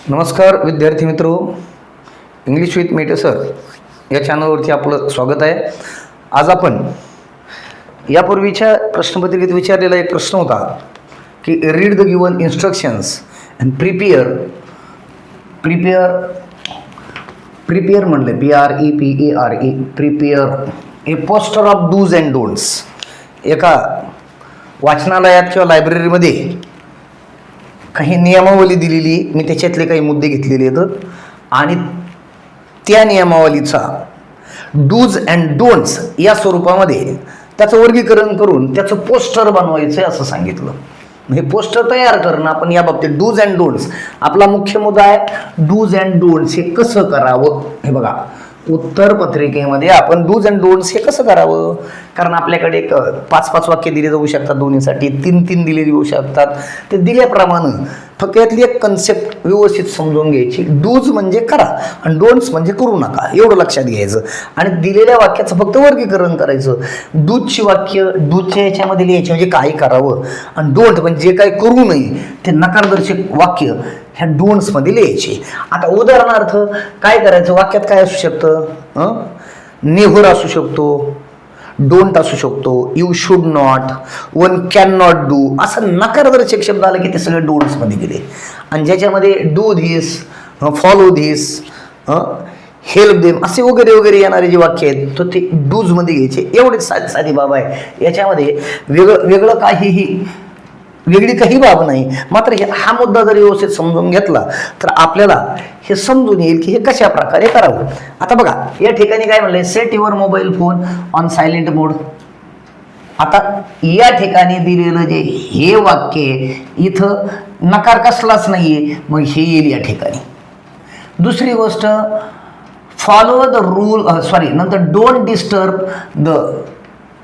नमस्कार विद्यार्थी मित्रो, इंग्लिश विथ मेटे सर या चॅनलवरती आपलं स्वागत आहे. आज आपण यापूर्वीच्या प्रश्नपत्रिकेत विचारलेला एक प्रश्न होता की read the given instructions and prepare म्हणले PREPARE prepare a poster of dos and don'ts. एका वाचनालयात किंवा लायब्ररीमध्ये काही नियमावली दिलेली, मी त्याच्यातले काही मुद्दे घेतलेले आहेत आणि त्या नियमावलीचा डूज अँड डोंट्स या स्वरूपामध्ये त्याचं वर्गीकरण करून त्याचं पोस्टर बनवायचं आहे असं सांगितलं. हे पोस्टर तयार करणं आपण या बाबतीत डूज अँड डोंट्स आपला मुख्य मुद्दा आहे. डूज अँड डोंट्स हे कसं करावं हे बघा, उत्तर पत्रिकेमध्ये आपण डूज अँड डोंट्स हे कसं करावं, कारण आपल्याकडे एक 5-5 वाक्य दिले जाऊ शकतात, दोन्हीसाठी 3-3 दिले जाऊ शकतात. ते दिल्याप्रमाणे फक्त यातली एक कन्सेप्ट व्यवस्थित समजून घ्यायची. डूज म्हणजे करा आणि डोंट्स म्हणजे करू नका, एवढं लक्षात घ्यायचं आणि दिलेल्या वाक्याचं फक्त वर्गीकरण करायचं. डूजची वाक्य डूजच्या याच्यामध्ये लिहायची म्हणजे काय करावं, आणि डोंट म्हणजे जे काही करू नये ते नकारदर्शक वाक्य ह्या डोंट्समध्ये लिहायचे. आता उदाहरणार्थ काय करायचं, वाक्यात काय असू शकतं, नेव्हर असू शकतो, डोंट असू शकतो, you should not, one can not do, असं नकारदर्शक शब्द आलं की ते सगळे डोंट्समध्ये गेले. आणि ज्याच्यामध्ये do this, follow this, help them असे वगैरे वगैरे येणारे जे वाक्य आहेत तर ते डूजमध्ये घ्यायचे. एवढेच साधी बाब आहे. याच्यामध्ये वेगळं वेगळी काही बाब नाही. मात्र हा मुद्दा जर व्यवस्थित समजून घेतला तर आपल्याला हे समजून येईल की हे कशा प्रकारे करावं. आता बघा या ठिकाणी काय म्हणलंय, set your mobile phone on silent mode. आता या ठिकाणी दिलेलं जे हे वाक्य इथं नकार कसलाच नाहीये, मग हे येईल या ठिकाणी. दुसरी गोष्ट, फॉलो द रूल, नंतर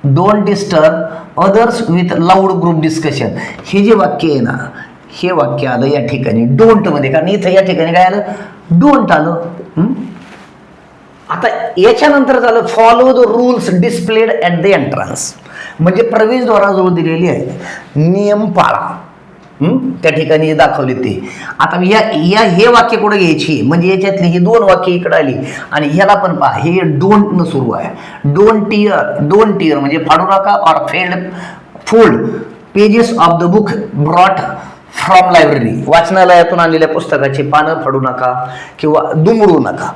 don't disturb others with loud group discussion. हे जे वाक्य आहे ना, हे वाक्य आलं या ठिकाणी डोंट मध्ये, कारण इथं या ठिकाणी काय आलं, डोंट आलं. आता याच्यानंतर झालं follow the rules displayed at the entrance, म्हणजे प्रवेशद्वाराजवळ दिलेली आहे नियम पाळा, त्या ठिकाणी दाखवले ते. आता हे वाक्य कुठे घ्यायची, म्हणजे याच्यातली ही 2 वाक्य इकडे आली आणि ह्याला पण पहा, हे डोंट न सुरू आहे. डोंट टिअर म्हणजे फाडू नका, or fold pages of the book brought from library, वाचनालयातून आणलेल्या पुस्तकाची पानं फाडू नका किंवा दुमडू नका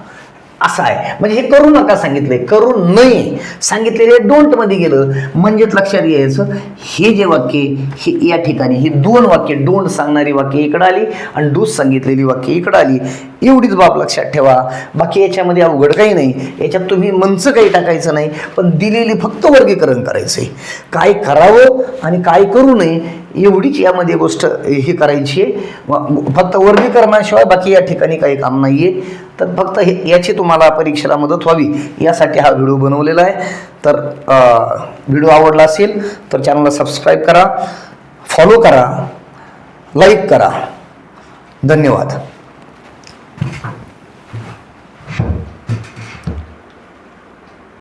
असं आहे. म्हणजे हे करू नका सांगितलंय, करू नये सांगितलेले डोंट मध्ये गेलं. म्हणजेच लक्षात घ्यायचं, हे जे वाक्य हे या ठिकाणी ही 2 वाक्य, डोंट सांगणारी वाक्य इकडे आली आणि डूज सांगितलेली वाक्य इकडे आली. एवढीच बाब लक्षात ठेवा. बाकी याच्यामध्ये अवघड काही नाही. याच्यात तुम्ही मनचं काही टाकायचं नाही, पण दिलेली फक्त वर्गीकरण करायचंय, काय करावं आणि काय करू नये एवढीच यामध्ये गोष्ट ही करायची आहे. फक्त वर्गीकरणाशिवाय बाकी या ठिकाणी काही काम नाहीये. तर फक्त याची तुम्हाला परीक्षेला मदत व्हावी यासाठी हा व्हिडिओ बनवलेला आहे. तर व्हिडिओ आवडला असेल तर चॅनलला सबस्क्राईब करा, फॉलो करा, लाईक करा. धन्यवाद.